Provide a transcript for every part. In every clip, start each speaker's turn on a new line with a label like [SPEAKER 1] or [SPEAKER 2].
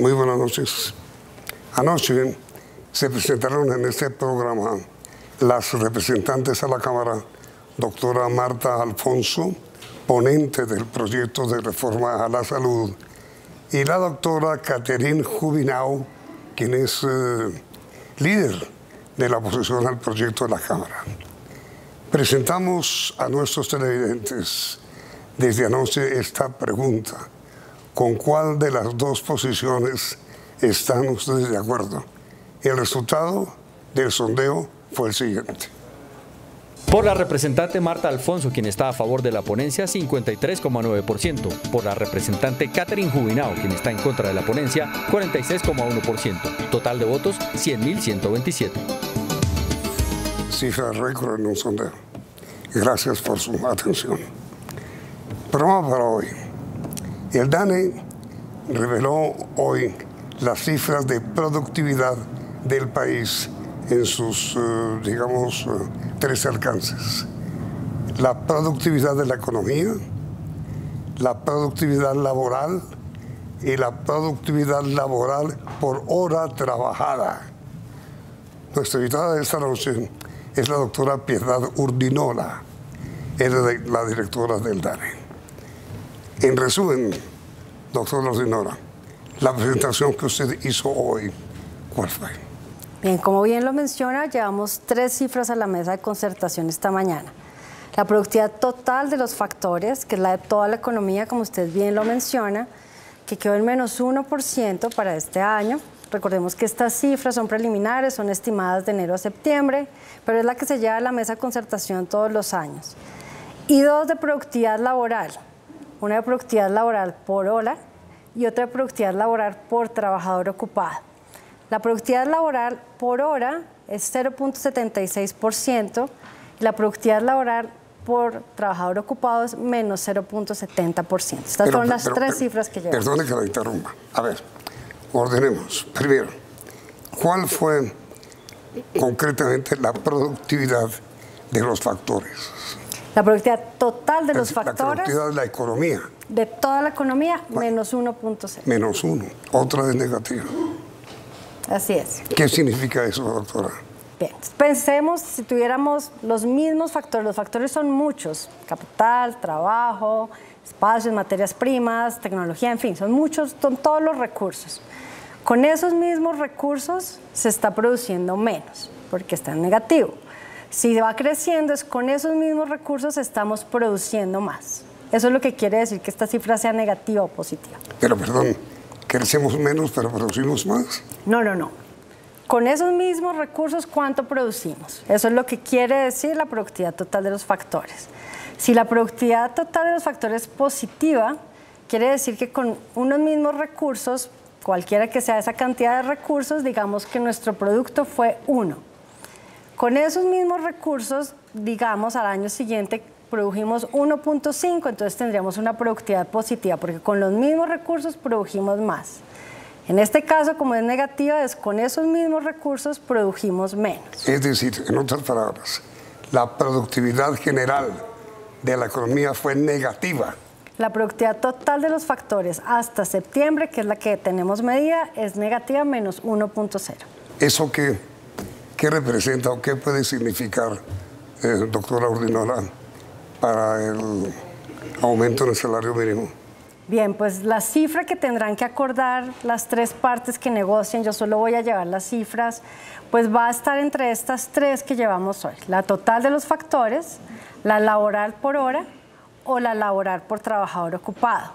[SPEAKER 1] Muy buenas noches. Anoche se presentaron en este programa las representantes a la Cámara, doctora Marta Alfonso, ponente del proyecto de reforma a la salud, y la doctora Catherine Jubinao, quien es líder de la oposición al proyecto de la Cámara. Presentamos a nuestros televidentes desde anoche esta pregunta: ¿con cuál de las dos posiciones están ustedes de acuerdo? El resultado del sondeo fue el siguiente.
[SPEAKER 2] Por la representante Marta Alfonso, quien está a favor de la ponencia, 53,9%. Por la representante Catherine Jubinao, quien está en contra de la ponencia, 46,1%. Total de votos, 100.127.
[SPEAKER 1] Cifra récord en un sondeo. Gracias por su atención. Programa para hoy. El DANE reveló hoy las cifras de productividad del país en sus, tres alcances: la productividad de la economía, la productividad laboral y la productividad laboral por hora trabajada. Nuestra invitada de esta noche es la doctora Piedad Urdinola, es la directora del DANE. En resumen, doctora Urdinola, la presentación que usted hizo hoy, ¿cuál fue?
[SPEAKER 3] Bien, como bien lo menciona, llevamos 3 cifras a la mesa de concertación esta mañana. La productividad total de los factores, que es la de toda la economía, como usted bien lo menciona, que quedó en menos 1% para este año. Recordemos que estas cifras son preliminares, son estimadas de enero a septiembre, pero es la que se lleva a la mesa de concertación todos los años. Y 2 de productividad laboral, una de productividad laboral por hora y otra de productividad laboral por trabajador ocupado. La productividad laboral por hora es 0.76% y la productividad laboral por trabajador ocupado es menos 0.70%. Estas son las 3 cifras que llevamos.
[SPEAKER 1] Perdone que la interrumpa. A ver, ordenemos. Primero, ¿cuál fue concretamente la productividad de los factores?
[SPEAKER 3] La productividad total de los factores.
[SPEAKER 1] La productividad de la economía.
[SPEAKER 3] De toda la economía, menos 1.0.
[SPEAKER 1] Menos 1. Otra es negativa.
[SPEAKER 3] Así es.
[SPEAKER 1] ¿Qué significa eso, doctora?
[SPEAKER 3] Bien, pensemos si tuviéramos los mismos factores. Los factores son muchos: capital, trabajo, espacios, materias primas, tecnología, en fin, son muchos, son todos los recursos. Con esos mismos recursos se está produciendo menos, porque está en negativo. Si va creciendo, es con esos mismos recursos estamos produciendo más. Eso es lo que quiere decir que esta cifra sea negativa o positiva.
[SPEAKER 1] Pero perdón, ¿crecemos menos pero producimos más?
[SPEAKER 3] No. Con esos mismos recursos, ¿cuánto producimos? Eso es lo que quiere decir la productividad total de los factores. Si la productividad total de los factores es positiva, quiere decir que con unos mismos recursos, cualquiera que sea esa cantidad de recursos, digamos que nuestro producto fue 1. Con esos mismos recursos, digamos, al año siguiente produjimos 1.5, entonces tendríamos una productividad positiva, porque con los mismos recursos produjimos más. En este caso, como es negativa, es con esos mismos recursos produjimos menos.
[SPEAKER 1] Es decir, en otras palabras, la productividad general de la economía fue negativa.
[SPEAKER 3] La productividad total de los factores hasta septiembre, que es la que tenemos medida, es negativa, menos 1.0.
[SPEAKER 1] ¿Eso qué representa o qué puede significar, doctora Urdinola, para el aumento en el salario mínimo?
[SPEAKER 3] Bien, pues la cifra que tendrán que acordar las 3 partes que negocian, yo solo voy a llevar las cifras, pues va a estar entre estas 3 que llevamos hoy: la total de los factores, la laboral por hora o la laboral por trabajador ocupado.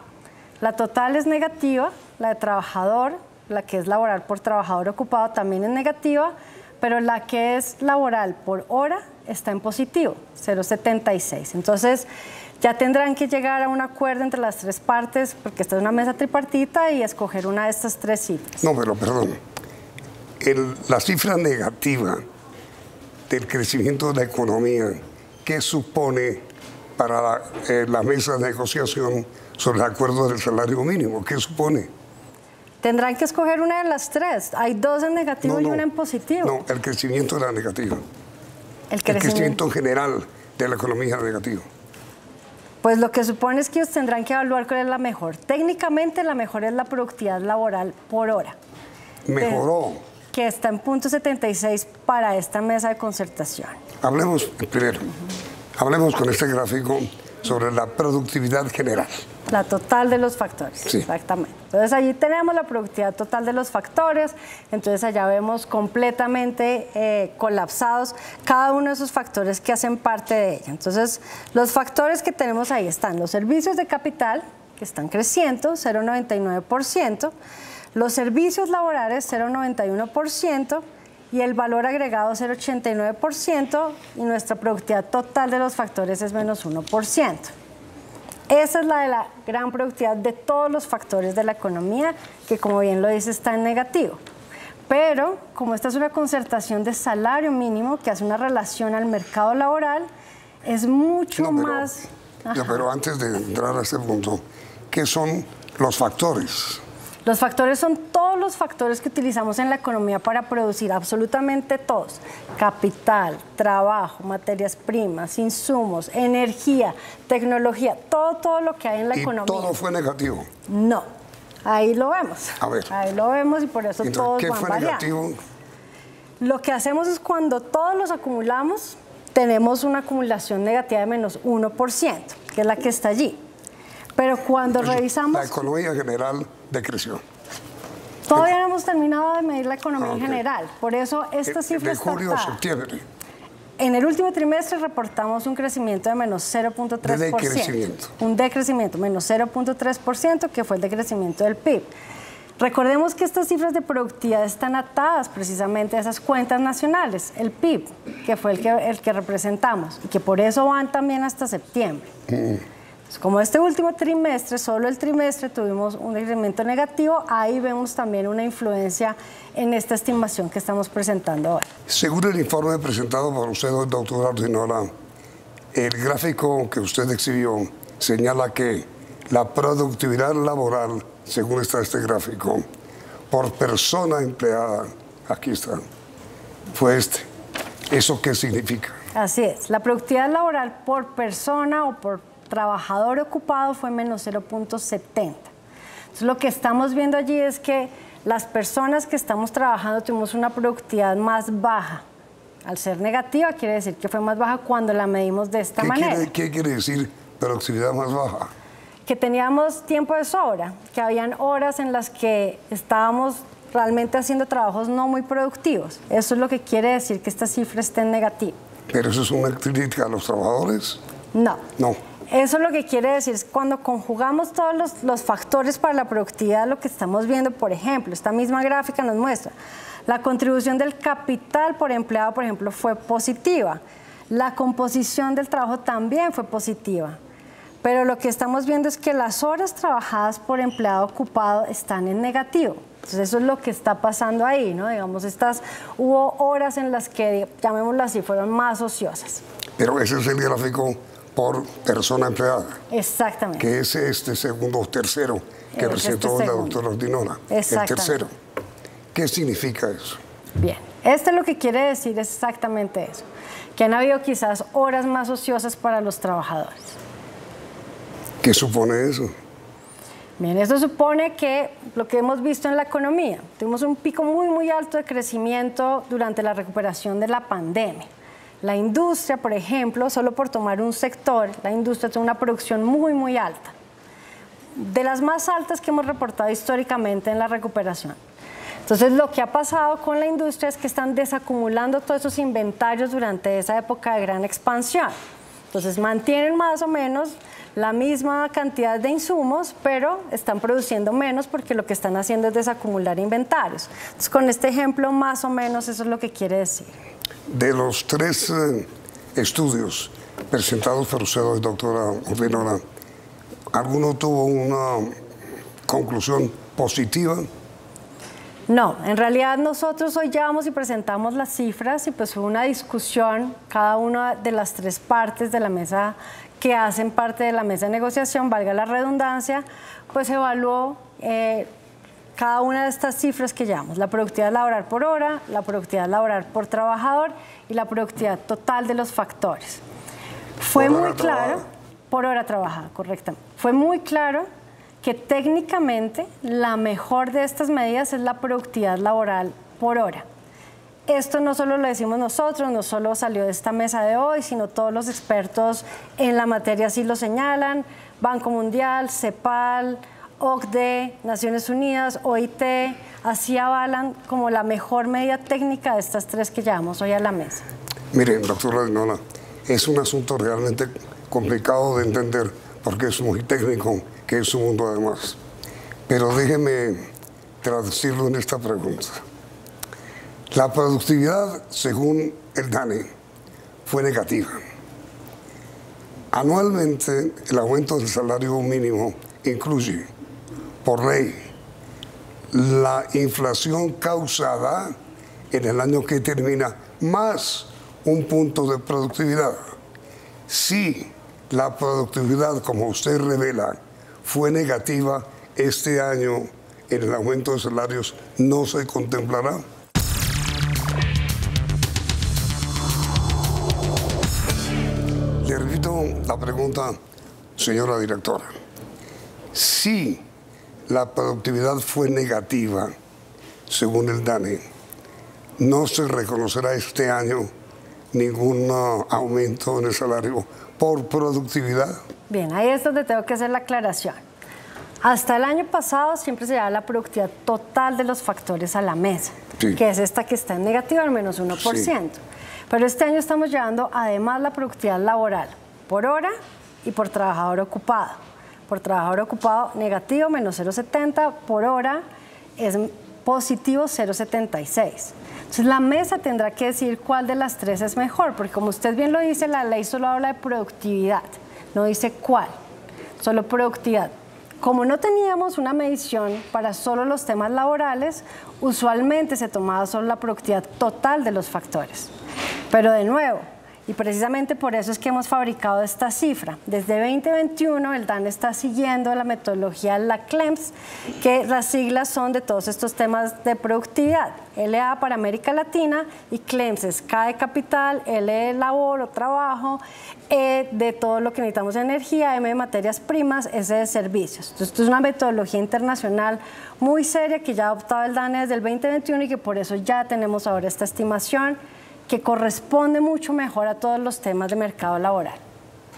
[SPEAKER 3] La total es negativa, la de trabajador, la que es laboral por trabajador ocupado, también es negativa, pero la que es laboral por hora está en positivo, 0.76. Entonces, ya tendrán que llegar a un acuerdo entre las 3 partes, porque esta es una mesa tripartita, y escoger una de estas 3 cifras.
[SPEAKER 1] No, pero perdón. La cifra negativa del crecimiento de la economía, ¿qué supone para la mesa de negociación sobre el acuerdo del salario mínimo? ¿Qué supone?
[SPEAKER 3] Tendrán que escoger una de las 3. Hay 2 en negativo y una en positivo.
[SPEAKER 1] No, el crecimiento era negativo. El crecimiento general de la economía era negativo.
[SPEAKER 3] Pues lo que supone es que ellos tendrán que evaluar cuál es la mejor. Técnicamente la mejor es la productividad laboral por hora.
[SPEAKER 1] Mejoró.
[SPEAKER 3] Que está en 0.76 para esta mesa de concertación.
[SPEAKER 1] Hablemos primero, hablemos con este gráfico sobre la productividad general.
[SPEAKER 3] La total de los factores,
[SPEAKER 1] sí.
[SPEAKER 3] Exactamente. Entonces allí tenemos la productividad total de los factores, entonces allá vemos completamente colapsados cada uno de esos factores que hacen parte de ella. Entonces los factores que tenemos ahí están los servicios de capital, que están creciendo, 0,99%, los servicios laborales, 0,91%, y el valor agregado, 0,89%, y nuestra productividad total de los factores es menos 1%. Esa es la de la gran productividad de todos los factores de la economía, que como bien lo dice, está en negativo. Pero, como esta es una concertación de salario mínimo que hace una relación al mercado laboral, es mucho más...
[SPEAKER 1] Pero antes de entrar a este punto, ¿qué son los factores?
[SPEAKER 3] Los factores son todos los factores que utilizamos en la economía para producir, absolutamente todos. Capital, trabajo, materias primas, insumos, energía, tecnología, todo lo que hay en la economía.
[SPEAKER 1] ¿Y todo fue negativo?
[SPEAKER 3] No, ahí lo vemos.
[SPEAKER 1] A ver.
[SPEAKER 3] Ahí lo vemos y por eso
[SPEAKER 1] Entonces,
[SPEAKER 3] todos
[SPEAKER 1] ¿qué
[SPEAKER 3] van
[SPEAKER 1] fue
[SPEAKER 3] variando.
[SPEAKER 1] negativo?
[SPEAKER 3] Lo que hacemos es cuando todos los acumulamos, tenemos una acumulación negativa de menos 1%, que es la que está allí. Pero cuando revisamos...
[SPEAKER 1] La economía general decreció.
[SPEAKER 3] Todavía no hemos terminado de medir la economía en general. Por eso esta cifra
[SPEAKER 1] de julio a septiembre.
[SPEAKER 3] En el último trimestre reportamos un crecimiento de menos 0.3%.
[SPEAKER 1] De decrecimiento.
[SPEAKER 3] Un decrecimiento, menos 0.3%, que fue el decrecimiento del PIB. Recordemos que estas cifras de productividad están atadas precisamente a esas cuentas nacionales, el PIB, que fue el que representamos, y que por eso van también hasta septiembre. Como este último trimestre, solo el trimestre, tuvimos un decremento negativo, ahí vemos también una influencia en esta estimación que estamos presentando hoy.
[SPEAKER 1] Según el informe presentado por usted, doctora Ordinola, el gráfico que usted exhibió señala que la productividad laboral, según está este gráfico, por persona empleada, aquí está, fue este. ¿Eso qué significa?
[SPEAKER 3] Así es, la productividad laboral por persona o por trabajador ocupado fue menos 0.70. Entonces lo que estamos viendo allí es que las personas que estamos trabajando tuvimos una productividad más baja. Al ser negativa quiere decir que fue más baja cuando la medimos de esta manera.
[SPEAKER 1] ¿Qué quiere decir productividad más baja?
[SPEAKER 3] Que teníamos tiempo de sobra, que habían horas en las que estábamos realmente haciendo trabajos no muy productivos. Eso es lo que quiere decir que esta cifra esté en negativo.
[SPEAKER 1] ¿Pero eso es una crítica a los trabajadores?
[SPEAKER 3] No.
[SPEAKER 1] No.
[SPEAKER 3] Eso lo que quiere decir es cuando conjugamos todos los factores para la productividad, lo que estamos viendo, por ejemplo, esta misma gráfica nos muestra, la contribución del capital por empleado, por ejemplo, fue positiva. La composición del trabajo también fue positiva. Pero lo que estamos viendo es que las horas trabajadas por empleado ocupado están en negativo. Entonces eso es lo que está pasando ahí, ¿no? Digamos, hubo horas en las que, llamémoslo así, fueron más ociosas.
[SPEAKER 1] Pero ese es el gráfico por persona empleada.
[SPEAKER 3] Exactamente.
[SPEAKER 1] Que es este segundo o tercero que presentó la doctora Ordinola. El tercero. ¿Qué significa eso?
[SPEAKER 3] Bien, lo que quiere decir es exactamente eso, que han habido quizás horas más ociosas para los trabajadores.
[SPEAKER 1] ¿Qué supone eso?
[SPEAKER 3] Bien, eso supone que lo que hemos visto en la economía, tuvimos un pico muy alto de crecimiento durante la recuperación de la pandemia. La industria, por ejemplo, solo por tomar un sector, la industria tiene una producción muy alta, de las más altas que hemos reportado históricamente en la recuperación. Entonces, lo que ha pasado con la industria es que están desacumulando todos esos inventarios durante esa época de gran expansión. Entonces, mantienen más o menos la misma cantidad de insumos, pero están produciendo menos porque lo que están haciendo es desacumular inventarios. Entonces, con este ejemplo, más o menos eso es lo que quiere decir.
[SPEAKER 1] De los tres estudios presentados por usted, doctora Ordinola, ¿alguno tuvo una conclusión positiva?
[SPEAKER 3] No, en realidad nosotros hoy llevamos y presentamos las cifras y pues fue una discusión, cada una de las tres partes de la mesa que hacen parte de la mesa de negociación, valga la redundancia, pues evaluó cada una de estas cifras que llevamos, la productividad laboral por hora, la productividad laboral por trabajador y la productividad total de los factores. Fue muy claro, por hora trabajada, correctamente. Fue muy claro que técnicamente la mejor de estas medidas es la productividad laboral por hora. Esto no solo lo decimos nosotros, no solo salió de esta mesa de hoy, sino todos los expertos en la materia así lo señalan, Banco Mundial, CEPAL, OCDE, Naciones Unidas, OIT, así avalan como la mejor medida técnica de estas tres que llevamos hoy a la mesa.
[SPEAKER 1] Miren, doctora Dinola, es un asunto realmente complicado de entender porque es muy técnico, que es su mundo además. Pero déjeme traducirlo en esta pregunta. La productividad, según el DANE, fue negativa. Anualmente, el aumento del salario mínimo incluye, por ley, la inflación causada en el año que termina más un punto de productividad. Si la productividad, como usted revela, fue negativa este año, en el aumento de salarios no se contemplará. Le repito la pregunta, señora directora. Si la productividad fue negativa, según el DANE, no se reconocerá este año ningún aumento en el salario por productividad.
[SPEAKER 3] Bien, ahí es donde tengo que hacer la aclaración. Hasta el año pasado siempre se llevaba la productividad total de los factores a la mesa, sí, que es esta que está en negativa, al menos 1%. Sí. Pero este año estamos llevando además la productividad laboral por hora y por trabajador ocupado. Por trabajador ocupado negativo, menos 0,70, por hora es positivo 0,76. Entonces la mesa tendrá que decir cuál de las tres es mejor, porque como usted bien lo dice, la ley solo habla de productividad, no dice cuál, solo productividad. Como no teníamos una medición para solo los temas laborales, usualmente se tomaba solo la productividad total de los factores. Pero de nuevo, y precisamente por eso es que hemos fabricado esta cifra. Desde 2021 el DANE está siguiendo la metodología la CLEMS, que las siglas son de todos estos temas de productividad. LA para América Latina y CLEMS es K de capital, L de labor o trabajo, E de todo lo que necesitamos de energía, M de materias primas, S de servicios. Entonces, esto es una metodología internacional muy seria que ya ha adoptado el DANE desde el 2021 y que por eso ya tenemos ahora esta estimación que corresponde mucho mejor a todos los temas de mercado laboral.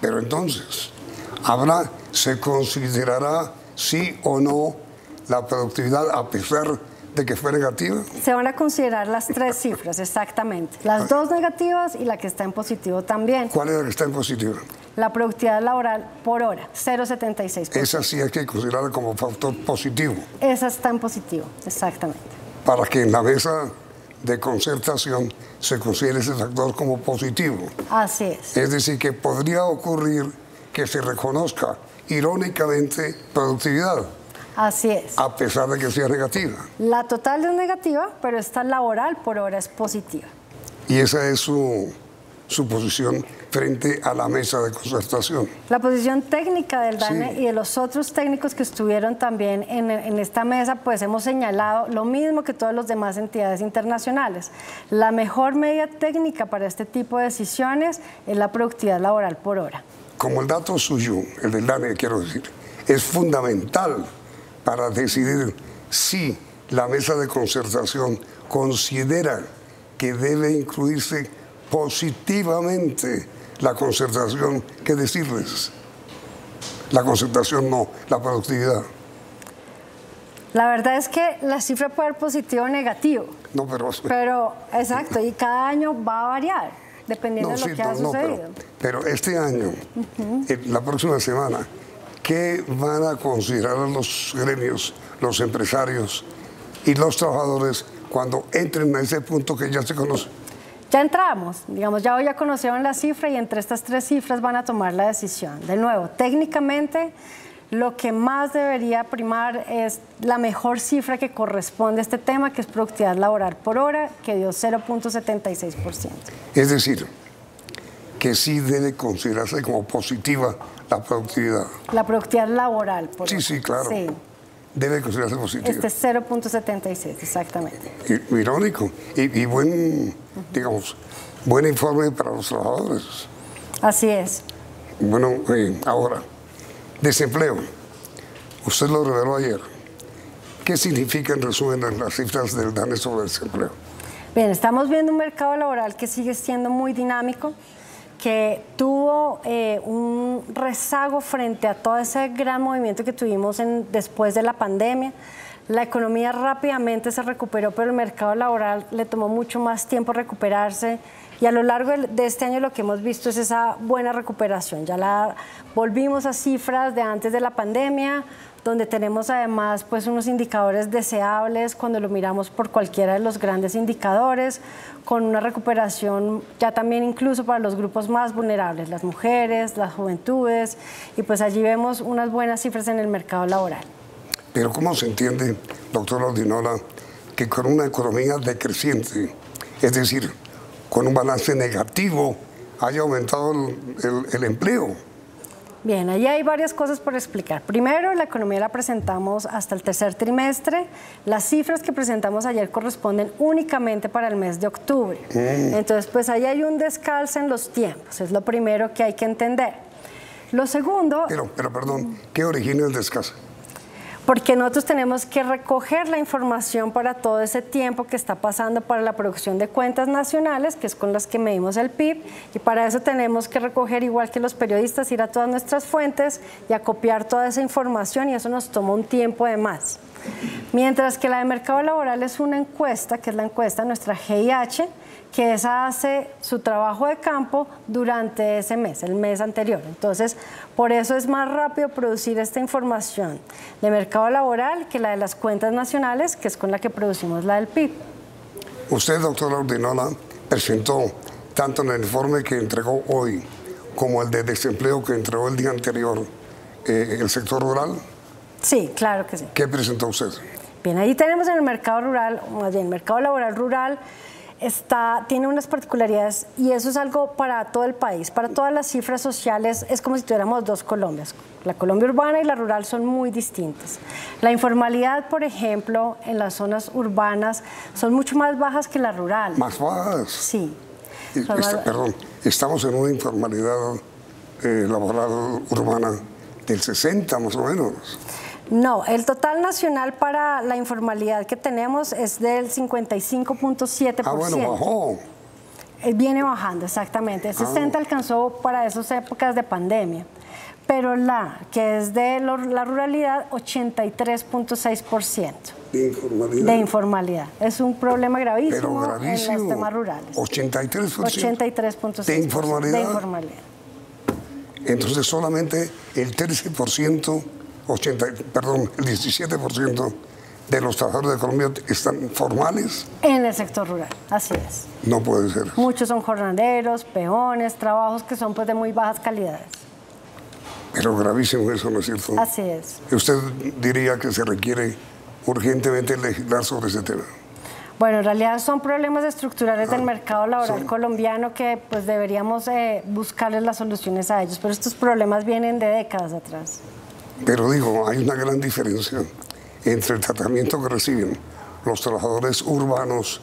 [SPEAKER 1] Pero entonces, ¿se considerará sí o no la productividad a pesar de que fue negativa?
[SPEAKER 3] Se van a considerar las tres cifras, exactamente. Las dos negativas y la que está en positivo también.
[SPEAKER 1] ¿Cuál es la que está en positivo?
[SPEAKER 3] La productividad laboral por hora, 0,76%.
[SPEAKER 1] Esa sí hay que considerarla como factor positivo.
[SPEAKER 3] Esa está en positivo, exactamente.
[SPEAKER 1] Para que en la mesa de concertación se considere ese factor como positivo.
[SPEAKER 3] Así es.
[SPEAKER 1] Es decir, que podría ocurrir que se reconozca irónicamente productividad.
[SPEAKER 3] Así es.
[SPEAKER 1] A pesar de que sea negativa.
[SPEAKER 3] La total es negativa, pero esta laboral por hora es positiva.
[SPEAKER 1] Y esa es su posición frente a la mesa de concertación.
[SPEAKER 3] La posición técnica del DANE,
[SPEAKER 1] sí,
[SPEAKER 3] y de los otros técnicos que estuvieron también en esta mesa, pues hemos señalado lo mismo que todas las demás entidades internacionales. La mejor medida técnica para este tipo de decisiones es la productividad laboral por hora.
[SPEAKER 1] Como el dato suyo, el del DANE, quiero decir, es fundamental para decidir si la mesa de concertación considera que debe incluirse positivamente la concertación, ¿qué decirles? La concertación no, la productividad.
[SPEAKER 3] La verdad es que la cifra puede ser positivo o negativo.
[SPEAKER 1] No,
[SPEAKER 3] pero exacto, y cada año va a variar, dependiendo de lo que ha sucedido.
[SPEAKER 1] Pero este año, la próxima semana, ¿qué van a considerar los gremios, los empresarios y los trabajadores cuando entren a ese punto que ya se conoce?
[SPEAKER 3] Ya entramos, digamos, ya hoy ya conocieron la cifra y entre estas tres cifras van a tomar la decisión. De nuevo, técnicamente lo que más debería primar es la mejor cifra que corresponde a este tema, que es productividad laboral por hora, que dio 0,76%.
[SPEAKER 1] Es decir, que sí debe considerarse como positiva la productividad.
[SPEAKER 3] La productividad laboral por hora.
[SPEAKER 1] Sí, claro.
[SPEAKER 3] Sí.
[SPEAKER 1] Debe considerarse positiva.
[SPEAKER 3] Este es 0,76, exactamente.
[SPEAKER 1] Irónico y buen, digamos, buen informe para los trabajadores.
[SPEAKER 3] Así es.
[SPEAKER 1] Bueno, ahora, desempleo. Usted lo reveló ayer. ¿Qué significa en resumen las cifras del DANE sobre el desempleo?
[SPEAKER 3] Bien, estamos viendo un mercado laboral que sigue siendo muy dinámico, que tuvo un rezago frente a todo ese gran movimiento que tuvimos después de la pandemia. La economía rápidamente se recuperó, pero el mercado laboral le tomó mucho más tiempo recuperarse, y a lo largo de este año lo que hemos visto es esa buena recuperación. Ya volvimos a cifras de antes de la pandemia, donde tenemos además pues unos indicadores deseables cuando lo miramos por cualquiera de los grandes indicadores, con una recuperación ya también incluso para los grupos más vulnerables, las mujeres, las juventudes, y pues allí vemos unas buenas cifras en el mercado laboral.
[SPEAKER 1] Pero ¿cómo se entiende, doctora Ordinola, que con una economía decreciente, es decir, con un balance negativo, haya aumentado el empleo?
[SPEAKER 3] Bien, ahí hay varias cosas por explicar. Primero, la economía la presentamos hasta el tercer trimestre. Las cifras que presentamos ayer corresponden únicamente para el mes de octubre. Entonces, pues ahí hay un descalce en los tiempos. Es lo primero que hay que entender. Lo segundo...
[SPEAKER 1] Pero perdón, ¿qué origina el descalce?
[SPEAKER 3] Porque nosotros tenemos que recoger la información para todo ese tiempo que está pasando para la producción de cuentas nacionales, que es con las que medimos el PIB, y para eso tenemos que recoger, igual que los periodistas, ir a todas nuestras fuentes y acopiar toda esa información, y eso nos toma un tiempo de más. Mientras que la de mercado laboral es una encuesta, que es la encuesta nuestra GIH, que esa hace su trabajo de campo durante ese mes, el mes anterior. Entonces, por eso es más rápido producir esta información de mercado laboral que la de las cuentas nacionales, que es con la que producimos la del PIB.
[SPEAKER 1] Usted, doctora Ordinola, presentó tanto en el informe que entregó hoy como el de desempleo que entregó el día anterior el sector rural.
[SPEAKER 3] Sí, claro que sí.
[SPEAKER 1] ¿Qué presentó usted?
[SPEAKER 3] Bien, ahí tenemos en el mercado rural, más bien, el mercado laboral rural tiene unas particularidades, y eso es algo para todo el país. Para todas las cifras sociales es como si tuviéramos dos Colombias. La Colombia urbana y la rural son muy distintas. La informalidad, por ejemplo, en las zonas urbanas son mucho más bajas que la rural.
[SPEAKER 1] ¿Más bajas?
[SPEAKER 3] Sí.
[SPEAKER 1] Perdón, estamos en una informalidad laboral urbana del 60 más o menos.
[SPEAKER 3] No, el total nacional para la informalidad que tenemos es del 55.7%.
[SPEAKER 1] Ah, bueno, bajó.
[SPEAKER 3] Viene bajando, exactamente. 60 alcanzó para esas épocas de pandemia. Pero que es de la ruralidad, 83.6%.
[SPEAKER 1] ¿De informalidad?
[SPEAKER 3] De informalidad. Es un problema gravísimo,
[SPEAKER 1] pero gravísimo,
[SPEAKER 3] en los temas rurales.
[SPEAKER 1] 83%.
[SPEAKER 3] 83.6%.
[SPEAKER 1] ¿De informalidad?
[SPEAKER 3] De informalidad.
[SPEAKER 1] Entonces solamente el 13%, el 17% de los trabajadores de Colombia están formales.
[SPEAKER 3] En el sector rural, así es.
[SPEAKER 1] No puede ser.
[SPEAKER 3] Muchos son jornaleros, peones, trabajos que son pues de muy bajas calidades.
[SPEAKER 1] Pero gravísimo eso, ¿no es cierto?
[SPEAKER 3] Así es.
[SPEAKER 1] ¿Usted diría que se requiere urgentemente legislar sobre ese tema?
[SPEAKER 3] Bueno, en realidad son problemas estructurales del mercado laboral colombiano que pues deberíamos buscarles las soluciones a ellos, pero estos problemas vienen de décadas atrás.
[SPEAKER 1] Pero digo, hay una gran diferencia entre el tratamiento que reciben los trabajadores urbanos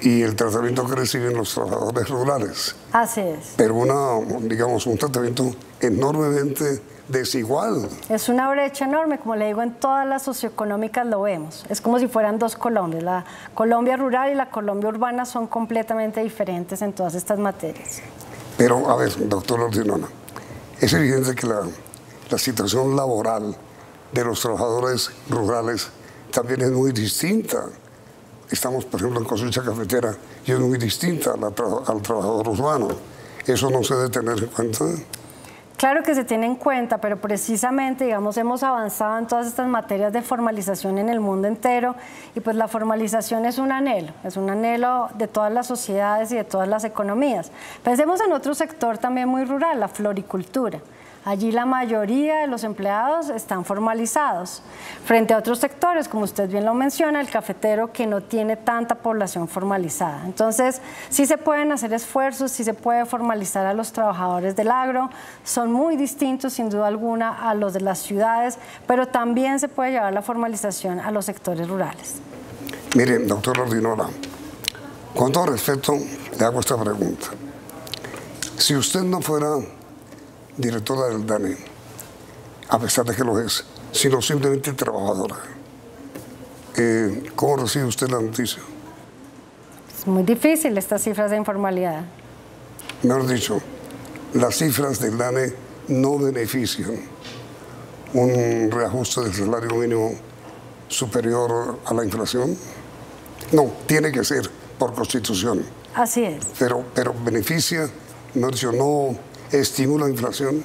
[SPEAKER 1] y el tratamiento que reciben los trabajadores rurales.
[SPEAKER 3] Así es.
[SPEAKER 1] Pero digamos, un tratamiento enormemente desigual.
[SPEAKER 3] Es una brecha enorme, como le digo, en todas las socioeconómicas lo vemos. Es como si fueran dos Colombias. La Colombia rural y la Colombia urbana son completamente diferentes en todas estas materias.
[SPEAKER 1] Pero, a ver, doctora Ordinola, es evidente que la situación laboral de los trabajadores rurales también es muy distinta. Estamos, por ejemplo, en cosecha cafetera y es muy distinta al trabajador urbano. ¿Eso no se debe tener en cuenta?
[SPEAKER 3] Claro que se tiene en cuenta, pero precisamente, digamos, hemos avanzado en todas estas materias de formalización en el mundo entero, y pues la formalización es un anhelo de todas las sociedades y de todas las economías. Pensemos en otro sector también muy rural, la floricultura. Allí la mayoría de los empleados están formalizados, frente a otros sectores, como usted bien lo menciona, el cafetero, que no tiene tanta población formalizada. Entonces, sí se pueden hacer esfuerzos, sí se puede formalizar a los trabajadores del agro, son muy distintos sin duda alguna a los de las ciudades, pero también se puede llevar la formalización a los sectores rurales.
[SPEAKER 1] Mire, doctor Ordinola, con todo respeto le hago esta pregunta. Si usted no fuera directora del DANE, a pesar de que lo es, sino simplemente trabajadora. ¿Cómo recibe usted la noticia?
[SPEAKER 3] Es muy difícil estas cifras de informalidad.
[SPEAKER 1] Mejor dicho, las cifras del DANE no benefician un reajuste del salario mínimo superior a la inflación. No, tiene que ser por Constitución.
[SPEAKER 3] Así es.
[SPEAKER 1] Pero beneficia, mejor dicho, no estimula la inflación.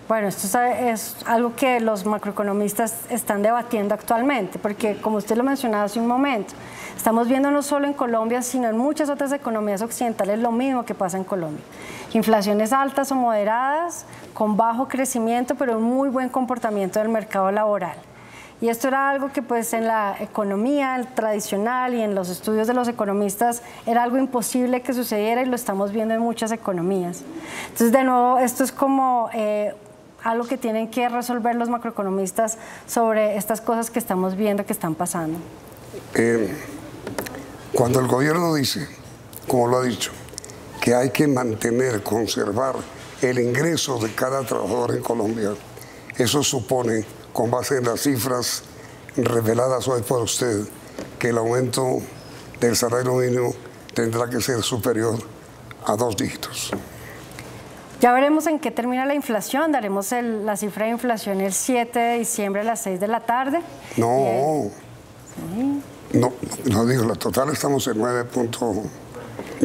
[SPEAKER 3] Bueno, esto es algo que los macroeconomistas están debatiendo actualmente, porque como usted lo mencionaba hace un momento, estamos viendo no solo en Colombia, sino en muchas otras economías occidentales lo mismo que pasa en Colombia. Inflaciones altas o moderadas, con bajo crecimiento, pero un muy buen comportamiento del mercado laboral. Y esto era algo que pues en la economía tradicional y en los estudios de los economistas era algo imposible que sucediera y lo estamos viendo en muchas economías. Entonces, de nuevo, esto es como algo que tienen que resolver los macroeconomistas sobre estas cosas que estamos viendo que están pasando.
[SPEAKER 1] Cuando el gobierno dice, como lo ha dicho, que hay que mantener, conservar el ingreso de cada trabajador en Colombia, eso supone, con base en las cifras reveladas hoy por usted, que el aumento del salario mínimo tendrá que ser superior a 2 dígitos.
[SPEAKER 3] Ya veremos en qué termina la inflación, daremos la cifra de inflación el 7 de diciembre a las 6 de la tarde.
[SPEAKER 1] No,
[SPEAKER 3] sí.
[SPEAKER 1] no digo, la total estamos en 9.9.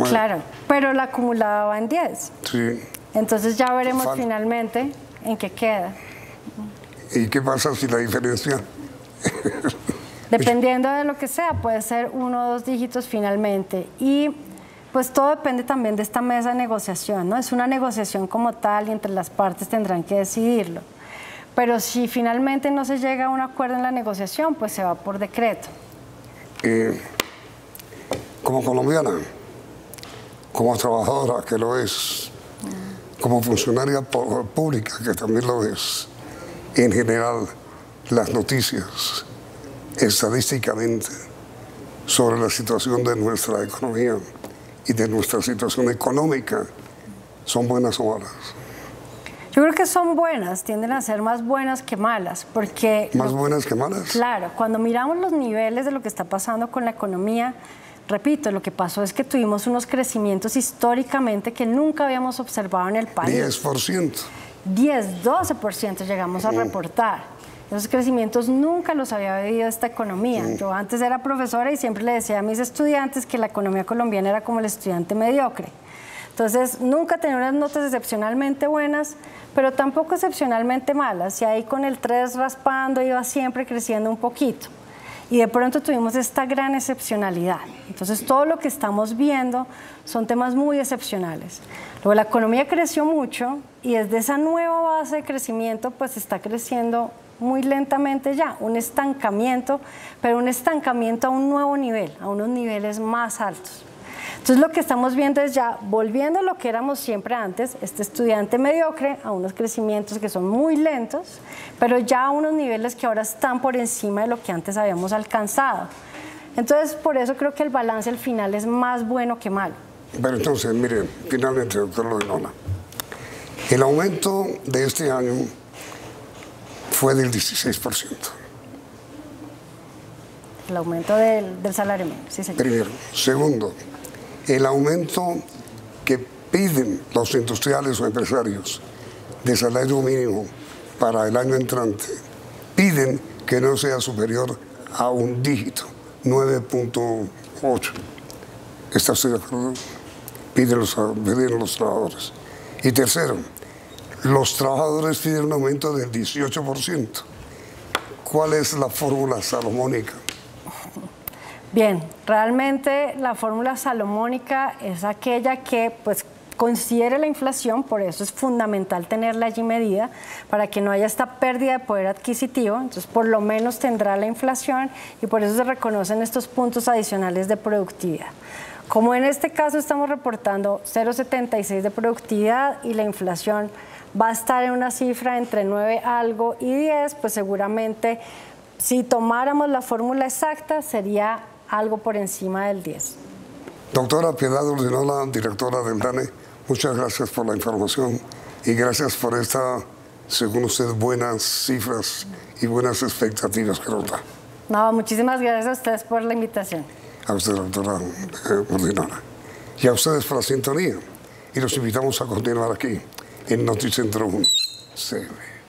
[SPEAKER 3] Claro, pero la acumulada va en 10.
[SPEAKER 1] Sí.
[SPEAKER 3] Entonces ya veremos finalmente en qué queda.
[SPEAKER 1] ¿Y qué pasa si la diferencia?
[SPEAKER 3] Dependiendo de lo que sea, puede ser 1 o 2 dígitos finalmente. Y pues todo depende también de esta mesa de negociación, ¿no? Es una negociación como tal y entre las partes tendrán que decidirlo. Pero si finalmente no se llega a un acuerdo en la negociación, pues se va por decreto.
[SPEAKER 1] Como colombiana, como trabajadora, que lo es, como funcionaria pública, que también lo es, en general, las noticias, estadísticamente, sobre la situación de nuestra economía y de nuestra situación económica, ¿son buenas o malas?
[SPEAKER 3] Yo creo que son buenas, tienden a ser más buenas que malas, porque...
[SPEAKER 1] ¿Más buenas que malas?
[SPEAKER 3] Claro, cuando miramos los niveles de lo que está pasando con la economía, repito, lo que pasó es que tuvimos unos crecimientos históricamente que nunca habíamos observado en el país.
[SPEAKER 1] 10%.
[SPEAKER 3] 10, 12% llegamos a reportar. Esos crecimientos nunca los había vivido esta economía. Yo antes era profesora y siempre le decía a mis estudiantes que la economía colombiana era como el estudiante mediocre. Entonces, nunca tenía unas notas excepcionalmente buenas, pero tampoco excepcionalmente malas. Y ahí con el 3 raspando iba siempre creciendo un poquito. Y de pronto tuvimos esta gran excepcionalidad. Entonces, todo lo que estamos viendo son temas muy excepcionales. Luego, la economía creció mucho y desde esa nueva base de crecimiento, pues está creciendo muy lentamente ya, un estancamiento, pero un estancamiento a un nuevo nivel, a unos niveles más altos. Entonces lo que estamos viendo es ya volviendo a lo que éramos siempre antes, este estudiante mediocre, a unos crecimientos que son muy lentos, pero ya a unos niveles que ahora están por encima de lo que antes habíamos alcanzado. Entonces por eso creo que el balance al final es más bueno que malo.
[SPEAKER 1] Pero entonces, miren, finalmente, doctor Loyola, el aumento de este año fue del 16%.
[SPEAKER 3] El aumento del salario mínimo, sí, señor.
[SPEAKER 1] Primero. Segundo, el aumento que piden los industriales o empresarios de salario mínimo para el año entrante, piden que no sea superior a un dígito, 9.8. ¿Está usted de acuerdo? Piden los trabajadores. Y tercero, los trabajadores piden un aumento del 18%. ¿Cuál es la fórmula salomónica?
[SPEAKER 3] Bien, realmente la fórmula salomónica es aquella que pues considere la inflación, por eso es fundamental tenerla allí medida, para que no haya esta pérdida de poder adquisitivo, entonces por lo menos tendrá la inflación y por eso se reconocen estos puntos adicionales de productividad. Como en este caso estamos reportando 0,76 de productividad y la inflación va a estar en una cifra entre 9 algo y 10, pues seguramente si tomáramos la fórmula exacta sería algo por encima del 10.
[SPEAKER 1] Doctora Piedad Ordinola, directora del DANE, muchas gracias por la información Y gracias por esta, según usted, buenas cifras y buenas expectativas que nos da.
[SPEAKER 3] No, muchísimas gracias a ustedes por la invitación.
[SPEAKER 1] A usted, doctora Ordinara. Y a ustedes por la sintonía. Y los invitamos a continuar aquí en Noticentro 1.